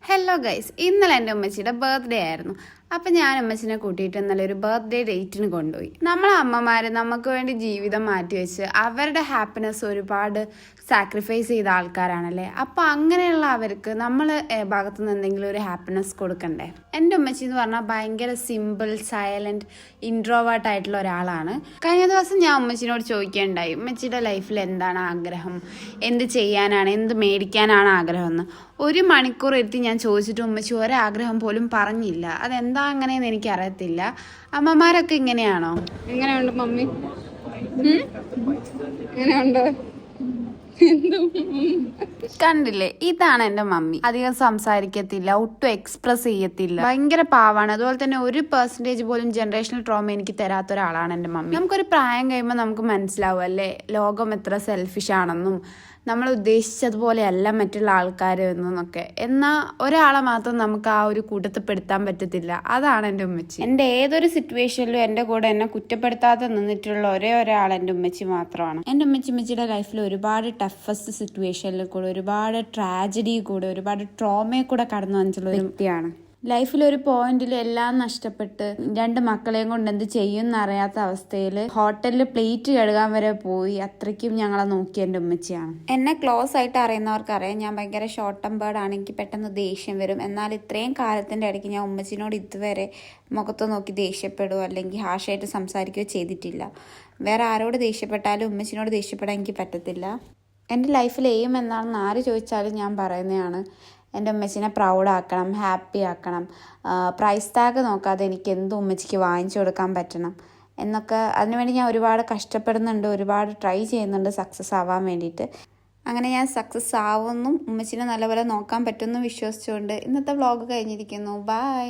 Hello guys, ഇന്നലെ എൻ്റെ ഉമ്മച്ചിയുടെ birthday ആയിരുന്നു. അപ്പം ഞാൻ ഉമ്മച്ചിനെ കൂട്ടിയിട്ട് ഇന്നലെ ഒരു ബർത്ത്ഡേ ഡേറ്റിന് കൊണ്ടുപോയി. നമ്മളെ അമ്മമാർ നമുക്ക് വേണ്ടി ജീവിതം മാറ്റിവെച്ച് അവരുടെ ഹാപ്പിനെസ് ഒരുപാട് സാക്രിഫൈസ് ചെയ്ത ആൾക്കാരാണല്ലേ. അപ്പോൾ അങ്ങനെയുള്ള അവർക്ക് നമ്മൾ ഭാഗത്തു നിന്ന് എന്തെങ്കിലും ഒരു ഹാപ്പിനെസ് കൊടുക്കണ്ടേ. എൻ്റെ ഉമ്മച്ചി എന്ന് പറഞ്ഞാൽ ഭയങ്കര സിമ്പിൾ, സൈലൻറ്റ്, ഇൻട്രോവേർട്ട് ആയിട്ടുള്ള ഒരാളാണ്. കഴിഞ്ഞ ദിവസം ഞാൻ ഉമ്മച്ചിനോട് ചോദിക്കുകയുണ്ടായി, ഉമ്മച്ചിയുടെ ലൈഫിൽ എന്താണ് ആഗ്രഹം, എന്ത് ചെയ്യാനാണ്, എന്ത് മേടിക്കാനാണ് ആഗ്രഹം എന്ന്. 1 മണിക്കൂർ എത്തി ഞാൻ ചോദിച്ചിട്ട് ഉമ്മച്ചി ഒരാഗ്രഹം പോലും പറഞ്ഞില്ല. അതെന്താ അങ്ങനെയെന്ന് എനിക്കറിയത്തില്ല. അമ്മമാരൊക്കെ ഇങ്ങനെയാണോ? എങ്ങനെയുണ്ട് മമ്മി? എങ്ങനെയുണ്ട്? കണ്ടില്ലേ, ഇതാണ് എൻ്റെ മമ്മി. അധികം സംസാരിക്കത്തില്ല, ഒട്ടും എക്സ്പ്രസ് ചെയ്യത്തില്ല, ഭയങ്കര പാവാണ്. അതുപോലെ തന്നെ 1% പോലും ജനറേഷണൽ ട്രോമ എനിക്ക് തരാത്ത ഒരാളാണ് എൻ്റെ മമ്മി. നമുക്കൊരു പ്രായം കഴിയുമ്പോൾ നമുക്ക് മനസ്സിലാവും അല്ലേ, ലോകം എത്ര സെൽഫിഷ് ആണെന്നും നമ്മൾ ഉദ്ദേശിച്ചതുപോലെയല്ല മറ്റുള്ള ആൾക്കാർ എന്നൊക്കെ. എന്നാൽ ഒരാളെ മാത്രം നമുക്ക് ആ ഒരു കൂട്ടത്തിൽ പെടുത്താൻ പറ്റത്തില്ല. അതാണ് എൻ്റെ ഉമ്മച്ചി. എൻ്റെ ഏതൊരു സിറ്റുവേഷനിലും എൻ്റെ കൂടെ എന്നെ കുറ്റപ്പെടുത്താതെ നിന്നിട്ടുള്ള ഒരേ ഒരാൾ എൻ്റെ ഉമ്മച്ചി മാത്രമാണ്. എൻ്റെ ഉമ്മച്ചിയുടെ ലൈഫിൽ ഒരുപാട് ടഫസ്റ്റ് സിറ്റുവേഷനിൽ കൂടെ, ഒരുപാട് ട്രാജഡി കൂടെ, ഒരുപാട് ട്രോമയെ കൂടെ കടന്നു വന്നിട്ടുള്ള ഒരു വ്യക്തിയാണ്. ലൈഫിലൊരു പോയിന്റിൽ എല്ലാം നഷ്ടപ്പെട്ട് 2 മക്കളെയും കൊണ്ട് എന്ത് ചെയ്യും എന്നറിയാത്ത അവസ്ഥയിൽ ഹോട്ടലിൽ പ്ലേറ്റ് കഴുകാൻ വരെ പോയി. അത്രയ്ക്കും ഞങ്ങളെ നോക്കിയ എൻ്റെ ഉമ്മച്ചിയാണ്. എന്നെ ക്ലോസ് ആയിട്ട് അറിയുന്നവർക്കറിയാം, ഞാൻ ഭയങ്കര ഷോർട്ട് ടെമ്പേർഡ് ആണ്. എനിക്ക് പെട്ടെന്ന് ദേഷ്യം വരും. എന്നാൽ ഇത്രയും കാലത്തിൻ്റെ ഇടയ്ക്ക് ഞാൻ ഉമ്മച്ചിനോട് ഇതുവരെ മുഖത്ത് നോക്കി ദേഷ്യപ്പെടുകയോ അല്ലെങ്കിൽ ഹാഷായിട്ട് സംസാരിക്കുകയോ ചെയ്തിട്ടില്ല. വേറെ ആരോട് ദേഷ്യപ്പെട്ടാലും ഉമ്മച്ചിനോട് ദേഷ്യപ്പെടാൻ എനിക്ക് പറ്റത്തില്ല. എൻ്റെ ലൈഫിൽ എയിം എന്താണെന്ന് ആര് ചോദിച്ചാലും ഞാൻ പറയുന്നതാണ്, എൻ്റെ ഉമ്മച്ചിനെ പ്രൗഡാക്കണം, ഹാപ്പി ആക്കണം, പ്രൈസ് ടാഗ് നോക്കാതെ എനിക്ക് എന്തും ഉമ്മച്ചിക്ക് വാങ്ങിച്ചു കൊടുക്കാൻ പറ്റണം എന്നൊക്കെ. അതിനുവേണ്ടി ഞാൻ ഒരുപാട് കഷ്ടപ്പെടുന്നുണ്ട്, ഒരുപാട് ട്രൈ ചെയ്യുന്നുണ്ട് സക്സസ് ആവാൻ വേണ്ടിയിട്ട്. അങ്ങനെ ഞാൻ സക്സസ് ആവുമെന്നും ഉമ്മച്ചിനെ നല്ലപോലെ നോക്കാൻ പറ്റുമെന്നും വിശ്വസിച്ചുകൊണ്ട് ഇന്നത്തെ വ്ളോഗ് കഴിഞ്ഞിരിക്കുന്നു. ബൈ.